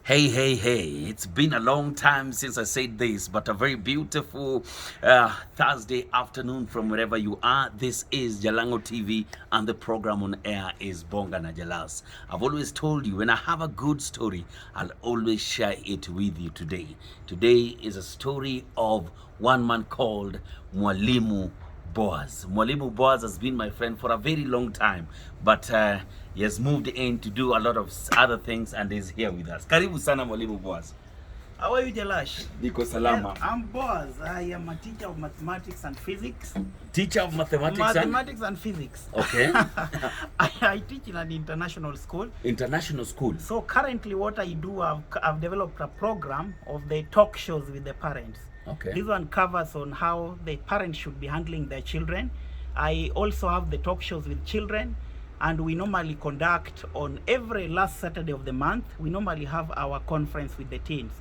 Hey, hey, hey, it's been a long time since I said this, but a very beautiful Thursday afternoon from wherever you are. This is Jalango TV, and the program on air is Bonga na Jalas. I've always told you, when I have a good story, I'll always share it with you today. Today is a story of one man called Mwalimu Boaz. Mwalimu Boaz has been my friend for a very long time, but he has moved in to do a lot of other things and is here with us. Karibu sana Mwalimu Boaz. How are you, Jalash? Niko salama. I'm Boaz. I am a teacher of mathematics and physics. Teacher of mathematics and physics. Okay. I teach in an international school. International school. So currently what I do, I've developed a program of the talk shows with the parents. Okay. This one covers on how the parents should be handling their children. I also have the talk shows with children, and we normally conduct on every last Saturday of the month. We normally have our conference with the teens,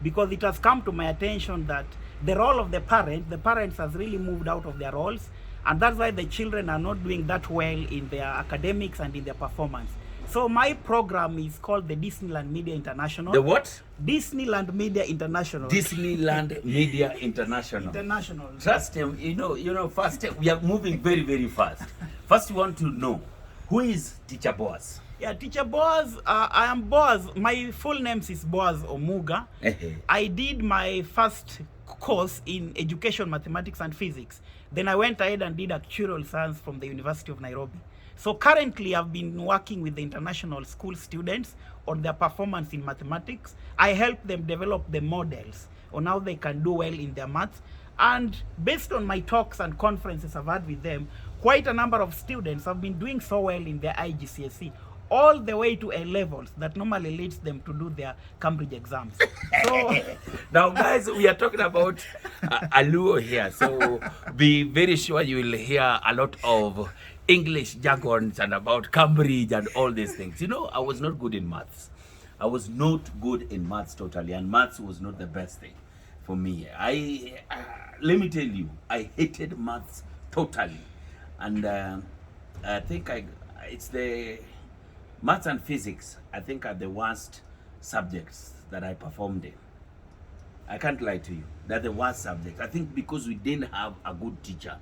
because it has come to my attention that the role of the parents has really moved out of their roles, and that's why the children are not doing that well in their academics and in their performance. So my program is called the Disneyland Media International. The what? Disneyland Media International. Disneyland Media International. International. Trust him, first we are moving very, very fast. First we want to know, who is Teacher Boaz? Yeah, Teacher Boaz, I am Boaz. My full name is Boaz Omuga. I did my first course in education, mathematics and physics. Then I went ahead and did actuarial science from the University of Nairobi. So currently I've been working with the international school students on their performance in mathematics. I help them develop the models on how they can do well in their maths. And based on my talks and conferences I've had with them, quite a number of students have been doing so well in their IGCSE, all the way to A levels that normally leads them to do their Cambridge exams. So now guys, we are talking about Aluo here, so be very sure you will hear a lot of English jargons and about Cambridge and all these things. I was not good in maths. I was not good in maths totally, and maths was not the best thing for me. Let me tell you, I hated maths totally, and I think it's the maths and physics, I think, are the worst subjects that I performed in. I can't lie to you. They're the worst subjects. I think because we didn't have a good teacher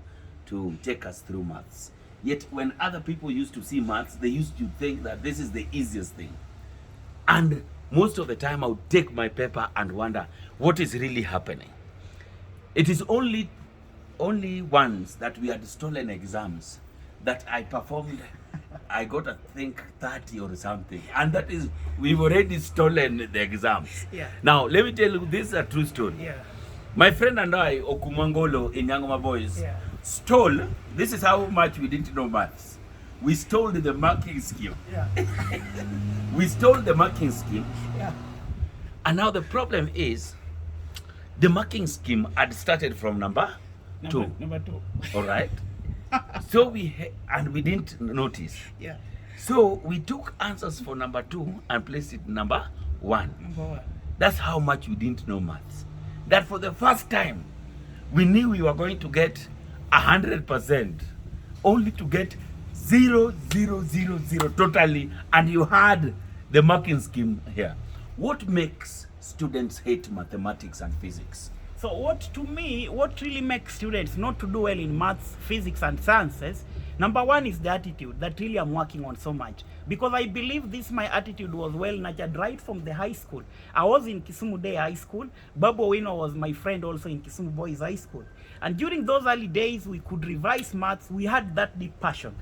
to take us through maths. Yet when other people used to see maths, they used to think that this is the easiest thing. And most of the time I would take my paper and wonder what is really happening. It is only once that we had stolen exams that I performed. I got, I think, 30 or something. And that is, we've already stolen the exams. Yeah. Now, let me tell you, this is a true story. yeah. My friend and I, Okumangolo in Yangoma Boys, Yeah. stole, this is how much we didn't know maths. We stole the marking scheme. Yeah. We stole the marking scheme. Yeah. And now the problem is, the marking scheme had started from number two. Number two. All right? So we didn't notice. Yeah. So we took answers for number 2 and placed it number 1. Number one. That's how much we didn't know maths. That for the first time, we knew we were going to get 100%, only to get 0, 0, 0, 0 totally, and you had the marking scheme here. What makes students hate mathematics and physics? So what really makes students not to do well in maths, physics and sciences, number one is the attitude that really I'm working on so much. Because I believe my attitude was well nurtured right from the high school. I was in Kisumu Day High School. Babu Owino was my friend also in Kisumu Boys High School. And during those early days, we could revise maths. We had that deep passion.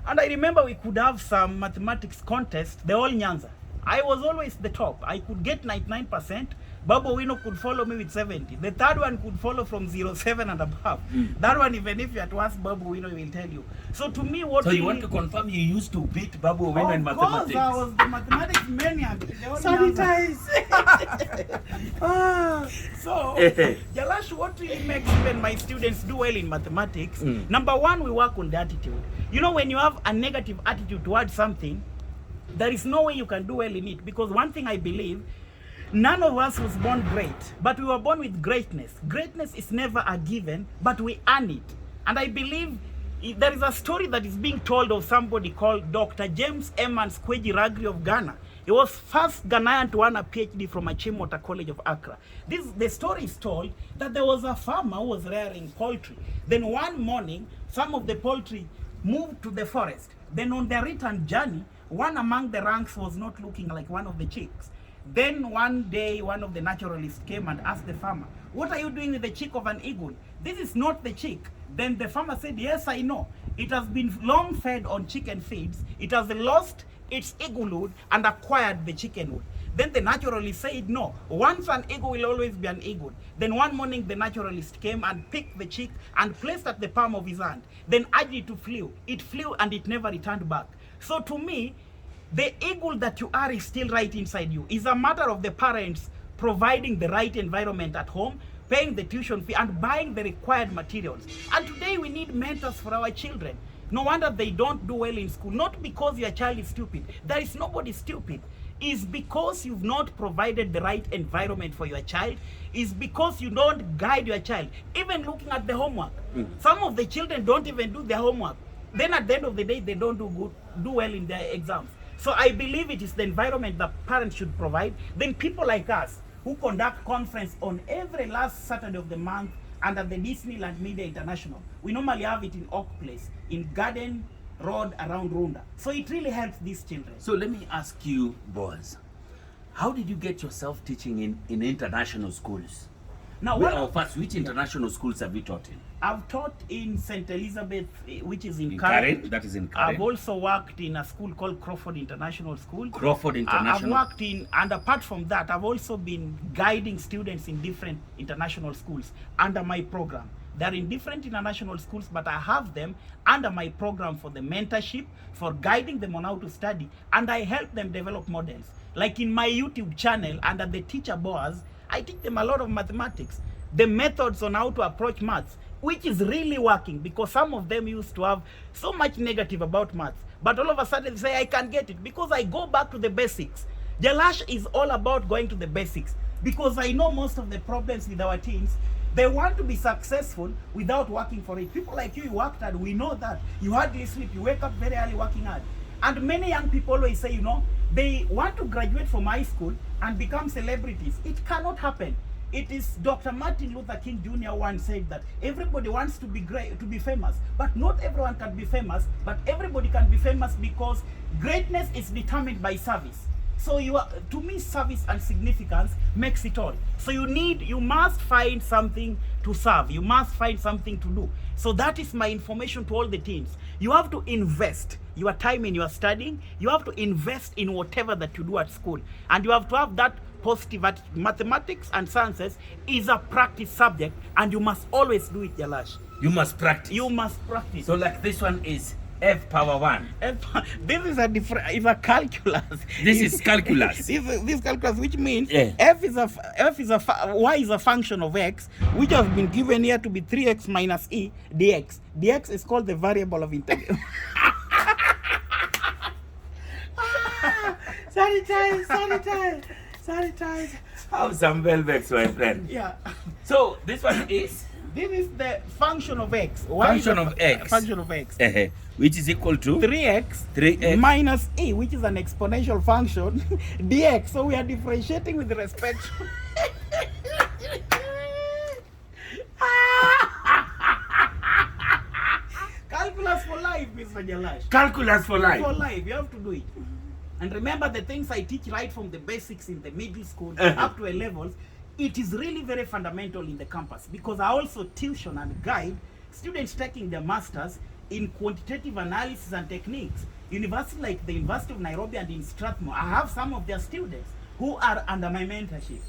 And I remember we could have some mathematics contest, the whole Nyanza. I was always the top. I could get 99%. Babu Owino could follow me with 70. The third one could follow from 07 and above. That one, even if you had to ask Babu Owino, he will tell you. So to me, what So you want to confirm you used to beat Babu Owino in mathematics? Of course, I was the mathematics maniac. Sanitize. So, Jalash, what really makes even my students do well in mathematics, number one, we work on the attitude. When you have a negative attitude towards something, there is no way you can do well in it. Because one thing I believe, none of us was born great, but we were born with greatness. Greatness is never a given, but we earn it. And I believe there is a story that is being told of somebody called Dr. James Emmons Kweji Ragri of Ghana. He was first Ghanaian to earn a PhD from Achimota College of Accra. The story is told that there was a farmer who was rearing poultry. Then one morning, some of the poultry moved to the forest. Then on their return journey, one among the ranks was not looking like one of the chicks. Then one day, one of the naturalists came and asked the farmer, "What are you doing with the chick of an eagle? This is not the chick." Then the farmer said, "Yes, I know. It has been long fed on chicken feeds. It has lost its eaglehood and acquired the chickenhood." Then the naturalist said, "No, once an eagle will always be an eagle." Then one morning the naturalist came and picked the chick and placed at the palm of his hand. Then urged it to flew. It flew and it never returned back. So to me, the eagle that you are is still right inside you. It's a matter of the parents providing the right environment at home, paying the tuition fee, and buying the required materials. And today we need mentors for our children. No wonder they don't do well in school. Not because your child is stupid. There is nobody stupid. It's because you've not provided the right environment for your child. It's because you don't guide your child. Even looking at the homework. Some of the children don't even do their homework. Then at the end of the day, they don't do well in their exams. So I believe it is the environment that parents should provide. Then people like us, who conduct conference on every last Saturday of the month under the Disneyland Media International. We normally have it in Oak Place, in Garden Road around Runda. So it really helps these children. So let me ask you, Boaz, how did you get yourself teaching in international schools? Now, First, which international schools have you taught in? I've taught in St. Elizabeth, which is in Karen. That is in Karen. I've also worked in a school called Crawford International School. Crawford International. I've worked in, and apart from that, I've also been guiding students in different international schools under my program. They're in different international schools, but I have them under my program for the mentorship, for guiding them on how to study, and I help them develop models. Like in my YouTube channel, under the teacher Boaz, I teach them a lot of mathematics, the methods on how to approach maths, which is really working, because some of them used to have so much negative about maths, but all of a sudden they say, "I can get it," because I go back to the basics. Jalash is all about going to the basics, because I know most of the problems with our teens. They want to be successful without working for it. People like you worked hard. We know that. You hardly sleep. You wake up very early working hard. And many young people always say, they want to graduate from high school and become celebrities. It cannot happen. It is Dr. Martin Luther King Jr. once said that everybody wants to be great, to be famous, but not everyone can be famous, but everybody can be famous because greatness is determined by service. So to me, service and significance makes it all. So you must find something to serve. You must find something to do. So that is my information to all the teens. You have to invest your time in your studying. You have to invest in whatever that you do at school. And you have to have that positive attitude. Mathematics and sciences is a practice subject, and you must always do it, Jalash. You must practice. You must practice. So like this one is F power 1. This is a calculus. This is calculus. This calculus, which means Yeah. y is a function of x, which has been given here to be 3x minus e dx. Dx is called the variable of integration. Sanitize. Have some Velvex, my friend. Yeah. So this one is This is the function of x. Function of x. Function of x. Which is equal to 3x minus e, which is an exponential function, dx. So we are differentiating with respect to calculus for life, Mr. Jalash. calculus for life. For life, you have to do it. And remember, the things I teach right from the basics in the middle school up to A levels, it is really very fundamental in the campus, because I also tuition and guide students taking their masters in quantitative analysis and techniques. Universities like the University of Nairobi and in Strathmore, I have some of their students who are under my mentorship.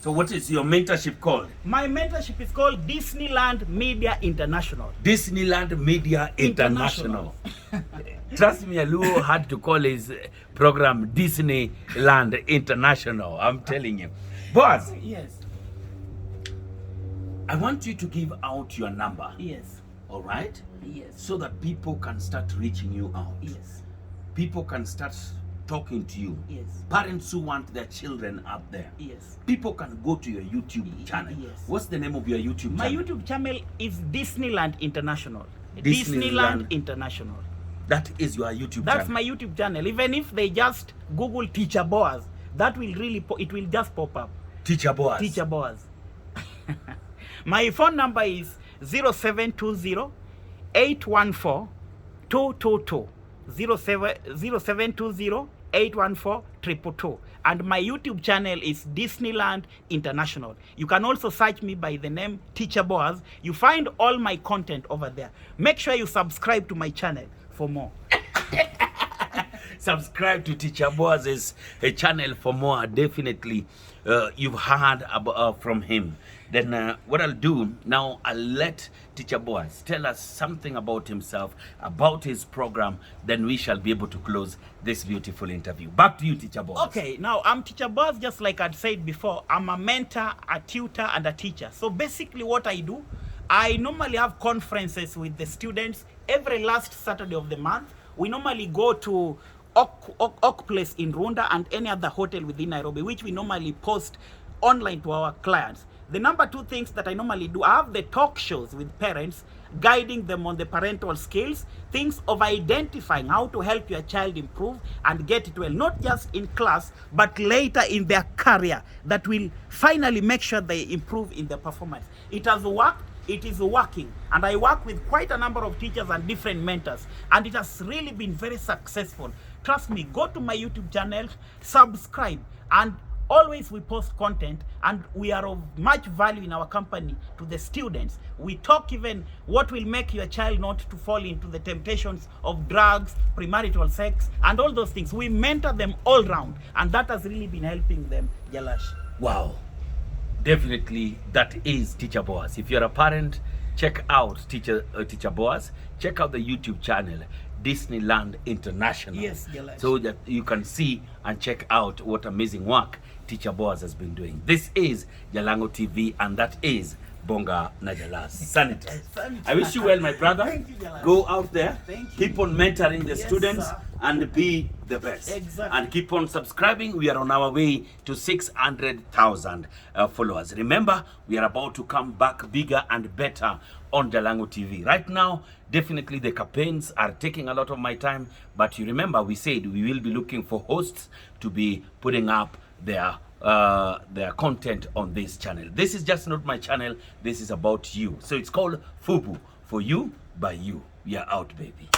So what is your mentorship called? My mentorship is called Disneyland Media International. Disneyland Media International. Trust me, Aluo had to call his program Disneyland International. I'm telling you. Boaz, Yes. I want you to give out your number. Yes. All right? Yes. So that people can start reaching you out. Yes. People can start talking to you. Yes. Parents who want their children up there. Yes. People can go to your YouTube channel. Yes. What's the name of your YouTube My channel? YouTube channel is Disneyland International. Disneyland International. That is your YouTube That's channel. my YouTube channel. Even if they just Google Teacher Boaz, that will really, it will just pop up. Teacher Boaz. Teacher Boaz. My phone number is 0720 814 222. 0720 814 222. And my YouTube channel is Disneyland International. You can also search me by the name Teacher Boaz. You find all my content over there. Make sure you subscribe to my channel for more. Subscribe to Teacher Boaz's channel for more. Definitely, you've heard about, from him. Then what I'll do now, I'll let Teacher Boaz tell us something about himself, about his program. Then we shall be able to close this beautiful interview. Back to you, Teacher Boaz. Okay, now I'm Teacher Boaz, just like I'd said before. I'm a mentor, a tutor, and a teacher. So basically what I do, I normally have conferences with the students every last Saturday of the month. We normally go to Oak Place in Runda and any other hotel within Nairobi, which we normally post online to our clients. The number two things that I normally do, I have the talk shows with parents, guiding them on the parental skills, things of identifying how to help your child improve and get it well, not just in class, but later in their career, that will finally make sure they improve in their performance. It has worked. It is working, and I work with quite a number of teachers and different mentors, and it has really been very successful. Trust me, go to my YouTube channel, subscribe, and always we post content, and we are of much value in our company to the students. We talk even what will make your child not to fall into the temptations of drugs, premarital sex, and all those things. We mentor them all round, and that has really been helping them, Jalash. Wow. Definitely, that is Teacher Boaz. If you're a parent, check out Teacher Boaz. Check out the YouTube channel, Disneyland International. Yes, Jalash. So that you can see and check out what amazing work Teacher Boaz has been doing. This is Jalango TV, and that is Bonga na Jalas. Sanitary. I wish you well, my brother. Thank you, Jalas. Go out there, Thank you. keep on mentoring the Yes, students, sir. and be the best. Exactly. And keep on subscribing. We are on our way to 600,000 followers. Remember, we are about to come back bigger and better on Jalango TV. Right now, definitely the campaigns are taking a lot of my time, but you remember we said we will be looking for hosts to be putting up their content on this channel. This is just not my channel. This is about you. So it's called FUBU, for you by you. We are out, baby.